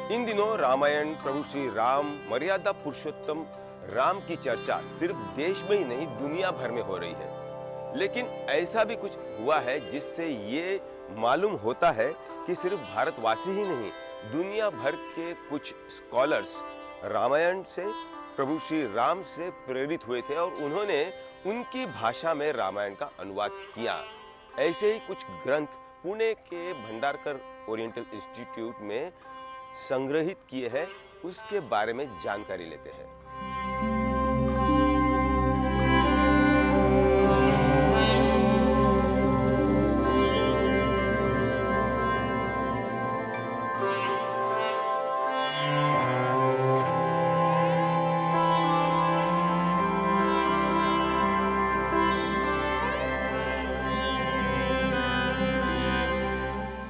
इन दिनों रामायण, प्रभु श्री राम, मर्यादा पुरुषोत्तम राम की चर्चा सिर्फ देश में ही नहीं दुनिया भर में हो रही है। लेकिन ऐसा भी कुछ हुआ है जिससे ये मालूम होता है कि सिर्फ भारतवासी ही नहीं, दुनिया भर के कुछ स्कॉलर्स रामायण से, प्रभु श्री राम से प्रेरित हुए थे और उन्होंने उनकी भाषा में रामायण का अनुवाद किया। ऐसे ही कुछ ग्रंथ पुणे के भंडारकर ओरिएंटल इंस्टीट्यूट में संग्रहित किए हैं, उसके बारे में जानकारी लेते हैं।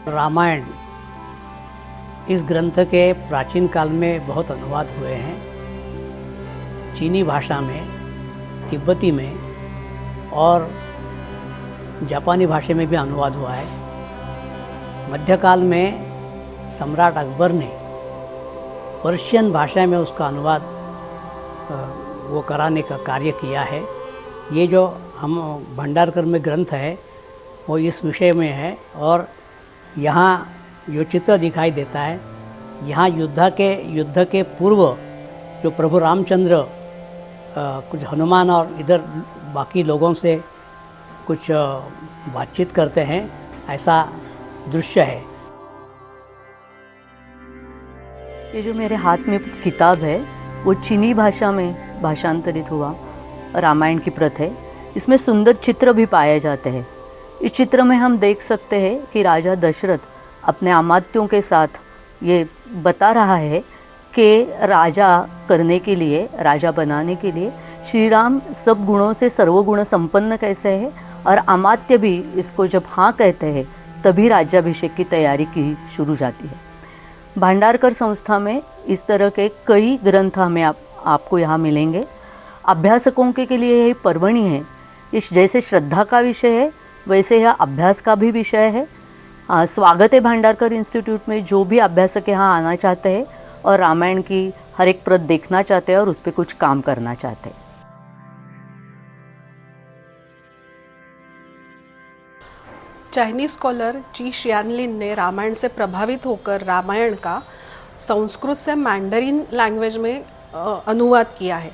रामायण इस ग्रंथ के प्राचीन काल में बहुत अनुवाद हुए हैं। चीनी भाषा में, तिब्बती में और जापानी भाषा में भी अनुवाद हुआ है। मध्यकाल में सम्राट अकबर ने पर्शियन भाषा में उसका अनुवाद वो कराने का कार्य किया है। ये जो हम भंडारकर में ग्रंथ है वो इस विषय में है। और यहाँ जो चित्र दिखाई देता है, यहाँ युद्ध के पूर्व जो प्रभु रामचंद्र कुछ हनुमान और इधर बाकी लोगों से कुछ बातचीत करते हैं, ऐसा दृश्य है। ये जो मेरे हाथ में किताब है वो चीनी भाषा में भाषांतरित हुआ रामायण की प्रत है। इसमें सुंदर चित्र भी पाए जाते हैं। इस चित्र में हम देख सकते हैं कि राजा दशरथ अपने अमात्यों के साथ ये बता रहा है कि राजा करने के लिए, राजा बनाने के लिए श्री राम सब गुणों से सर्वगुण संपन्न कैसे है, और अमात्य भी इसको जब हाँ कहते हैं तभी राज्याभिषेक की तैयारी की शुरू जाती है। भंडारकर संस्था में इस तरह के कई ग्रंथ हमें आपको यहाँ मिलेंगे। अभ्यासकों के लिए यह पर्वणि है। इस जैसे श्रद्धा का विषय है वैसे यह अभ्यास का भी विषय है। स्वागत है भंडारकर इंस्टीट्यूट में जो भी अभ्यासक यहाँ आना चाहते हैं और रामायण की हर एक प्रत देखना चाहते हैं और उस पर कुछ काम करना चाहते हैं। चाइनीज स्कॉलर जी शियानलिन ने रामायण से प्रभावित होकर रामायण का संस्कृत से मैंडरीन लैंग्वेज में अनुवाद किया है।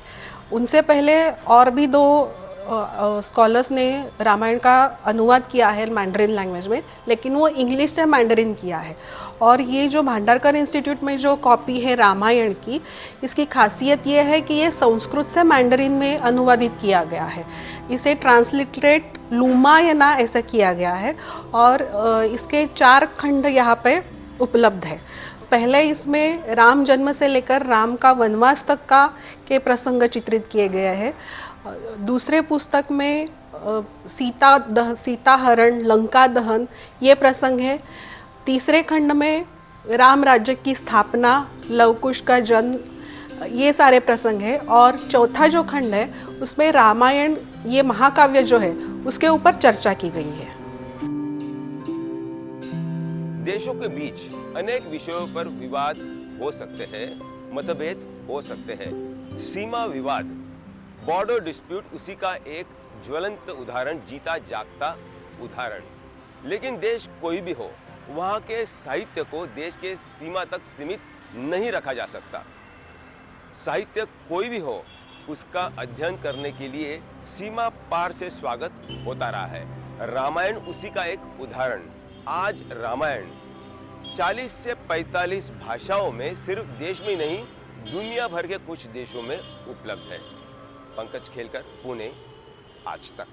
उनसे पहले और भी दो स्कॉलर्स ने रामायण का अनुवाद किया है मैंडरीन लैंग्वेज में, लेकिन वो इंग्लिश से मैंडरीन किया है। और ये जो भंडारकर इंस्टीट्यूट में जो कॉपी है रामायण की, इसकी खासियत ये है कि ये संस्कृत से मैंडरीन में अनुवादित किया गया है। इसे ट्रांसलिटरेट लूमायना ऐसा किया गया है और इसके 4 खंड यहाँ पे उपलब्ध है। पहले इसमें राम जन्म से लेकर राम का वनवास तक का के प्रसंग चित्रित किए गए हैं। दूसरे पुस्तक में सीता हरण, लंका दहन ये प्रसंग है। तीसरे खंड में राम राज्य की स्थापना, लवकुश का जन्म, ये सारे प्रसंग है। और चौथा जो खंड है उसमें रामायण ये महाकाव्य जो है उसके ऊपर चर्चा की गई है। देशों के बीच अनेक विषयों पर विवाद हो सकते हैं, मतभेद हो सकते हैं। सीमा विवाद, बॉर्डर डिस्प्यूट उसी का एक ज्वलंत उदाहरण, जीता जागता उदाहरण। लेकिन देश कोई भी हो, वहाँ के साहित्य को देश के सीमा तक सीमित नहीं रखा जा सकता। साहित्य कोई भी हो, उसका अध्ययन करने के लिए सीमा पार से स्वागत होता रहा है। रामायण उसी का एक उदाहरण। आज रामायण 40 से 45 भाषाओं में सिर्फ देश में नहीं दुनिया भर के कुछ देशों में उपलब्ध है। पंकज खेलकर, पुणे, आज तक।